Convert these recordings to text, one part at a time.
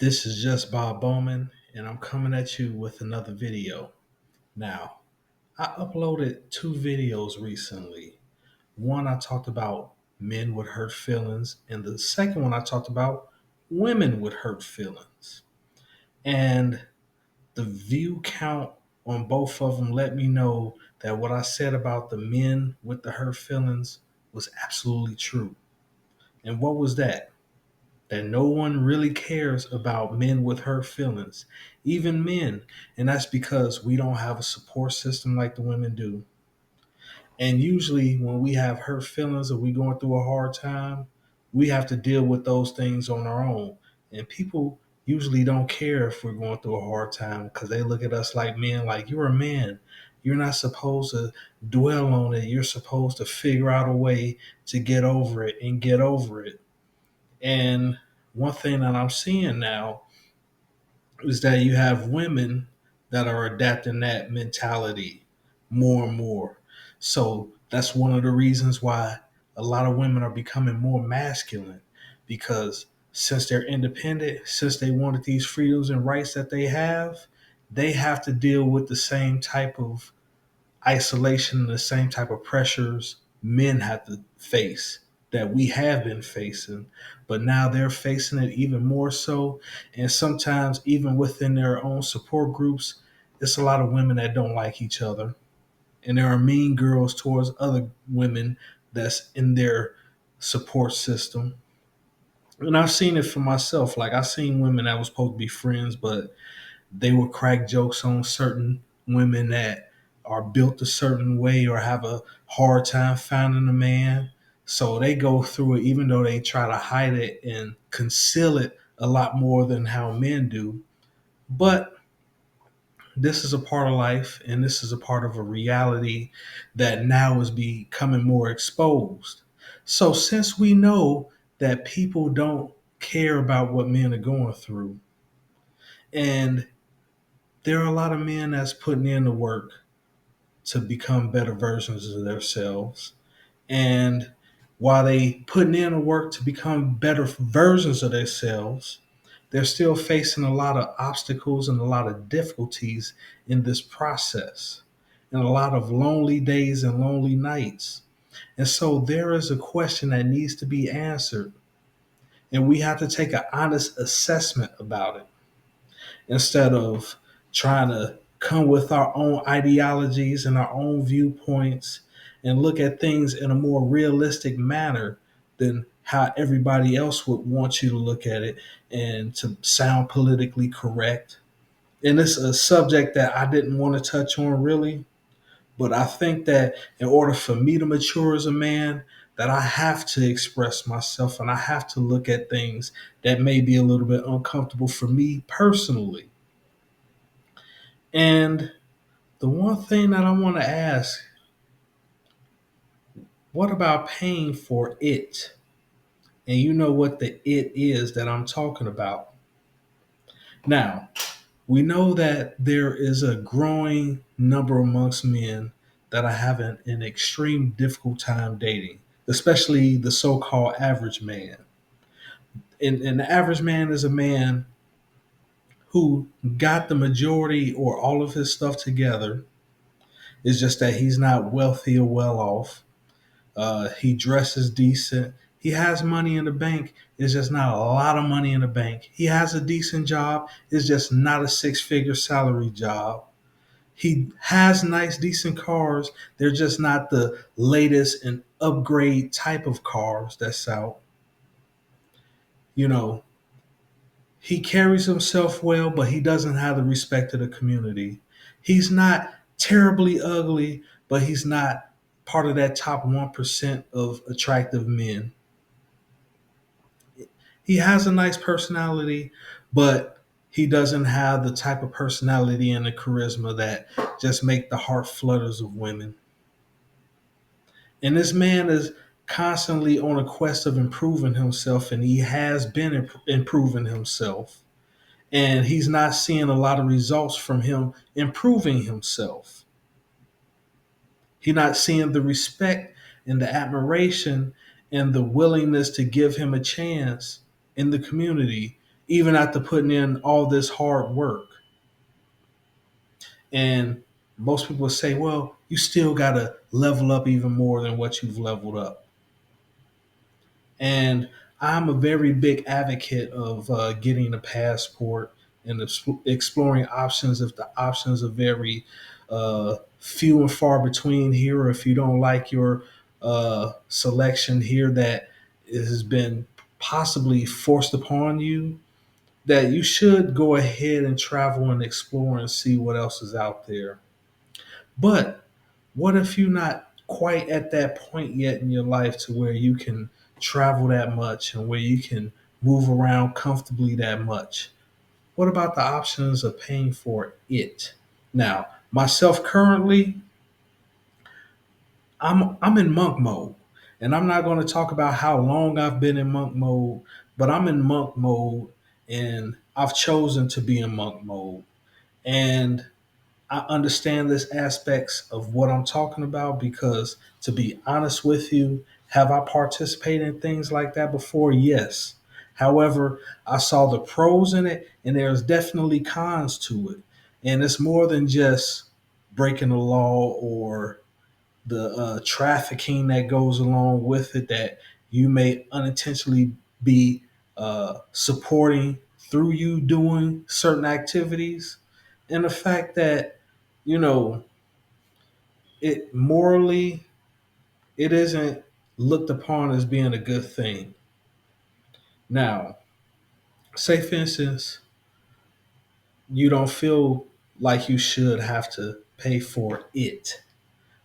This is just Bob Bowman, and I'm coming at you with another video. Now, I uploaded two videos recently. One I talked about men with hurt feelings, and the second one I talked about women with hurt feelings. And the view count on both of them let me know that what I said about the men with the hurt feelings was absolutely true. And what was that? That no one really cares about men with hurt feelings, even men. And that's because we don't have a support system like the women do. And usually, when we have hurt feelings or we going through a hard time, we have to deal with those things on our own. And people usually don't care if we're going through a hard time because they look at us like men, like, you're a man. You're not supposed to dwell on it. You're supposed to figure out a way to get over it and get over it. And one thing that I'm seeing now is that you have women that are adapting that mentality more and more. So that's one of the reasons why a lot of women are becoming more masculine because since they're independent, since they wanted these freedoms and rights that they have to deal with the same type of isolation, the same type of pressures men have to face that we have been facing, but now they're facing it even more so. And sometimes, even within their own support groups, it's a lot of women that don't like each other. And there are mean girls towards other women that's in their support system. And I've seen it for myself. Like, I've seen women that was supposed to be friends, but they will crack jokes on certain women that are built a certain way or have a hard time finding a man. So they go through it, even though they try to hide it and conceal it a lot more than how men do. But this is a part of life, and this is a part of a reality that now is becoming more exposed. So, since we know that people don't care about what men are going through, and there are a lot of men that's putting in the work to become better versions of themselves. And while they putting in the work to become better versions of themselves, they're still facing a lot of obstacles and a lot of difficulties in this process, and a lot of lonely days and lonely nights. And so there is a question that needs to be answered, and we have to take an honest assessment about it instead of trying to come with our own ideologies and our own viewpoints and look at things in a more realistic manner than how everybody else would want you to look at it and to sound politically correct. And it's a subject that I didn't want to touch on really, but I think that in order for me to mature as a man, that I have to express myself and I have to look at things that may be a little bit uncomfortable for me personally. And the one thing that I want to ask, what about paying for it? And you know what the it is that I'm talking about. Now, we know that there is a growing number amongst men that are having an extreme difficult time dating, especially the so called average man. And the average man is a man who got the majority or all of his stuff together. It's just that he's not wealthy or well off. He dresses decent. He has money in the bank. It's just not a lot of money in the bank. He has a decent job. It's just not a six-figure salary job. He has nice, decent cars. They're just not the latest and upgrade type of cars that's out. You know, he carries himself well, but he doesn't have the respect of the community. He's not terribly ugly, but he's not part of that top 1% of attractive men. He has a nice personality, but he doesn't have the type of personality and the charisma that just make the heart flutters of women. And this man is constantly on a quest of improving himself, and he has been improving himself. And he's not seeing a lot of results from him improving himself. He's not seeing the respect and the admiration and the willingness to give him a chance in the community even after putting in all this hard work. And most people say, well, you still got to level up even more than what you've leveled up. And I'm a very big advocate of getting a passport and exploring options if the options are very few and far between here, or if you don't like your selection here that has been possibly forced upon you, that you should go ahead and travel and explore and see what else is out there. But what if you're not quite at that point yet in your life to where you can travel that much and where you can move around comfortably that much? What about the options of paying for it? Now, myself currently, I'm in monk mode. And I'm not going to talk about how long I've been in monk mode, but I'm in monk mode and I've chosen to be in monk mode. And I understand this aspects of what I'm talking about because, to be honest with you, have I participated in things like that before? Yes. However, I saw the pros in it, and there's definitely cons to it. And it's more than just breaking the law or the trafficking that goes along with it that you may unintentionally be supporting through you doing certain activities. And the fact that, you know, it morally, it isn't looked upon as being a good thing. Now, say for instance, you don't feel like you should have to pay for it.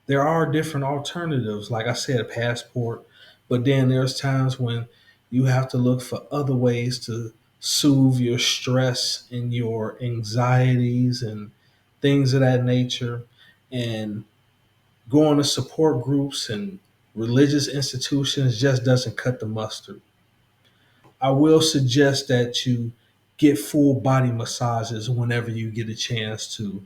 There are different alternatives, like I said, a passport, but then there's times when you have to look for other ways to soothe your stress and your anxieties and things of that nature. And going to support groups and religious institutions just doesn't cut the mustard. I will suggest that you get full body massages whenever you get a chance to,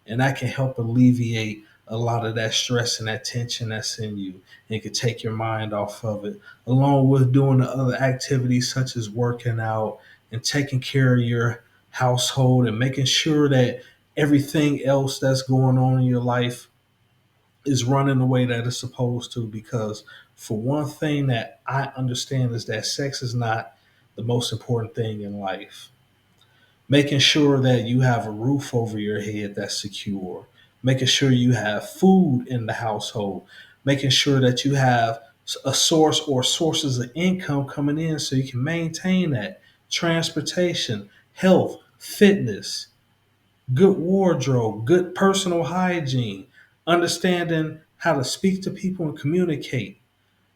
and that can help alleviate a lot of that stress and that tension that's in you and can take your mind off of it, along with doing the other activities such as working out and taking care of your household and making sure that everything else that's going on in your life is running the way that it's supposed to. Because for one thing that I understand is that sex is not the most important thing in life. Making sure that you have a roof over your head that's secure, making sure you have food in the household, making sure that you have a source or sources of income coming in so you can maintain that, transportation, health, fitness, good wardrobe, good personal hygiene, understanding how to speak to people and communicate,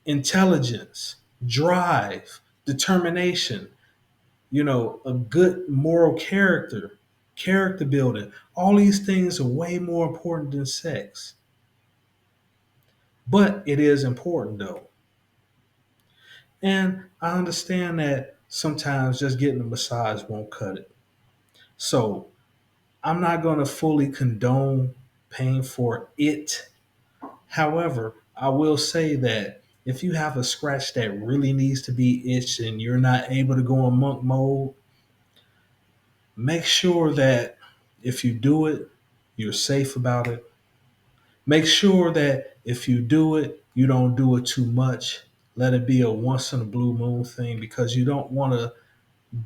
intelligence, drive, determination, a good moral character, character building. All these things are way more important than sex. But it is important though. And I understand that sometimes just getting a massage won't cut it. So I'm not going to fully condone paying for it. However, I will say that if you have a scratch that really needs to be itched and you're not able to go in monk mode, make sure that if you do it, you're safe about it. Make sure that if you do it, you don't do it too much. Let it be a once in a blue moon thing because you don't want to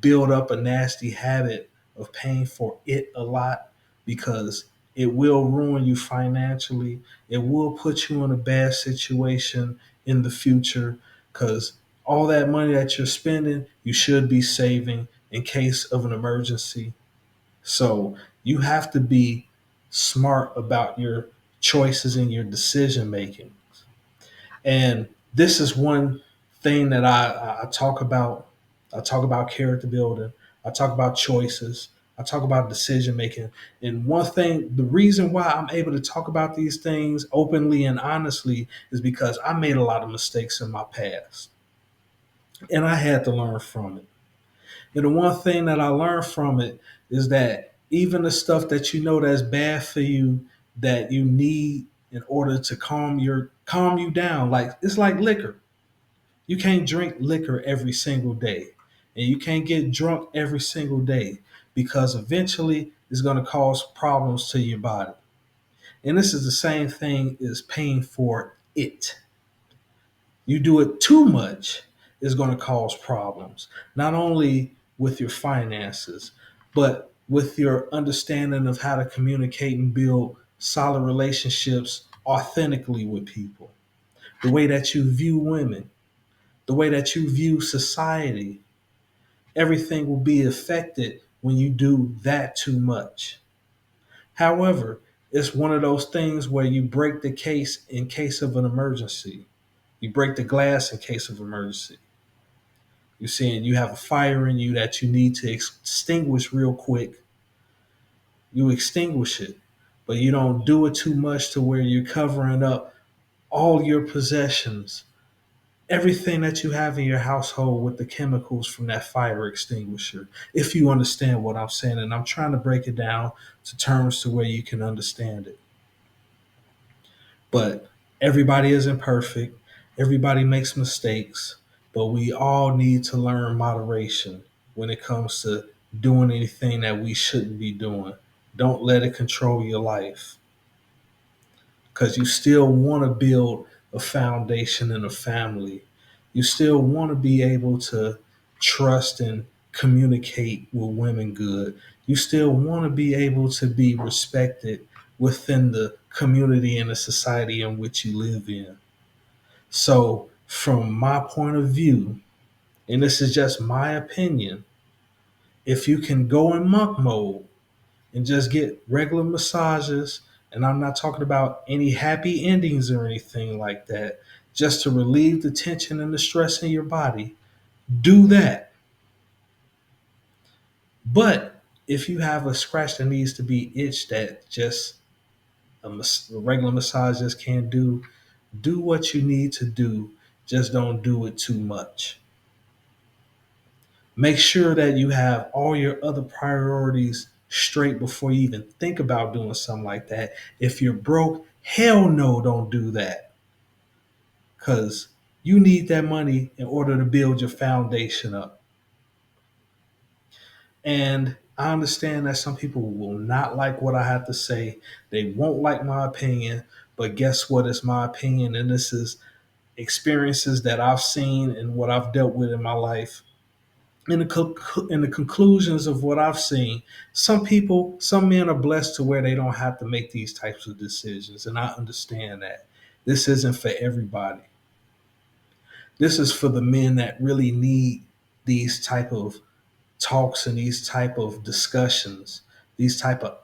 build up a nasty habit of paying for it a lot because it will ruin you financially. It will put you in a bad situation in the future because all that money that you're spending, you should be saving in case of an emergency. So you have to be smart about your choices and your decision making. And this is one thing that I talk about. I talk about character building. I talk about choices. I talk about decision making. And one thing, the reason why I'm able to talk about these things openly and honestly is because I made a lot of mistakes in my past and I had to learn from it. And the one thing that I learned from it is that even the stuff that you know that's bad for you, that you need in order to calm you down, like it's like liquor. You can't drink liquor every single day. And you can't get drunk every single day because eventually it's going to cause problems to your body. And this is the same thing as paying for it. You do it too much, is going to cause problems, not only with your finances, but with your understanding of how to communicate and build solid relationships authentically with people, the way that you view women, the way that you view society. Everything will be affected when you do that too much. However, it's one of those things where you break the case in case of an emergency. You break the glass in case of emergency. You're saying you have a fire in you that you need to extinguish real quick. You extinguish it, but you don't do it too much to where you're covering up all your possessions, everything that you have in your household with the chemicals from that fire extinguisher. If you understand what I'm saying, and I'm trying to break it down to terms to where you can understand it. But everybody isn't perfect. Everybody makes mistakes, but we all need to learn moderation when it comes to doing anything that we shouldn't be doing. Don't let it control your life because you still want to build a foundation and a family. You still want to be able to trust and communicate with women good. You still want to be able to be respected within the community and the society in which you live in. So, from my point of view, and this is just my opinion, if you can go in monk mode and just get regular massages, and I'm not talking about any happy endings or anything like that, just to relieve the tension and the stress in your body, do that. But if you have a scratch that needs to be itched that just a regular massage just can't do what you need to do. Just don't do it too much. Make sure that you have all your other priorities straight before you even think about doing something like that. If you're broke, hell no, don't do that. Because you need that money in order to build your foundation up. And I understand that some people will not like what I have to say. They won't like my opinion. But guess what? It's my opinion. And this is experiences that I've seen and what I've dealt with in my life. In the conclusions of what I've seen, some men are blessed to where they don't have to make these types of decisions. And I understand that. This isn't for everybody. This is for the men that really need these type of talks and these type of discussions, these type of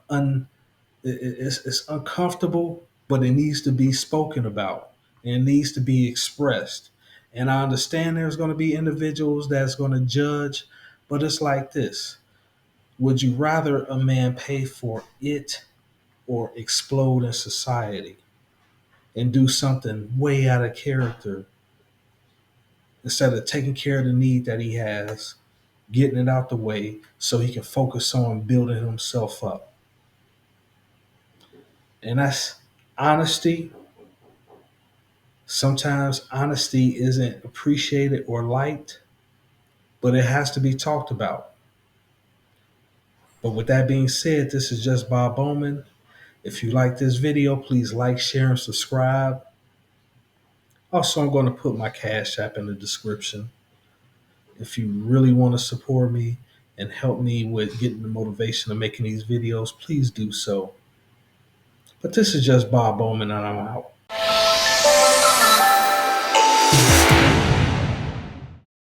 it's uncomfortable, but it needs to be spoken about and it needs to be expressed. And I understand there's going to be individuals that's going to judge, but it's like this. Would you rather a man pay for it or explode in society and do something way out of character instead of taking care of the need that he has, getting it out the way so he can focus on building himself up? And that's honesty. Sometimes honesty isn't appreciated or liked, but it has to be talked about. But with that being said, this is just Bob Bowman. If you like this video, please like, share, and subscribe. Also, I'm going to put my Cash App in the description. If you really want to support me and help me with getting the motivation of making these videos, please do so. But this is just Bob Bowman, and I'm out.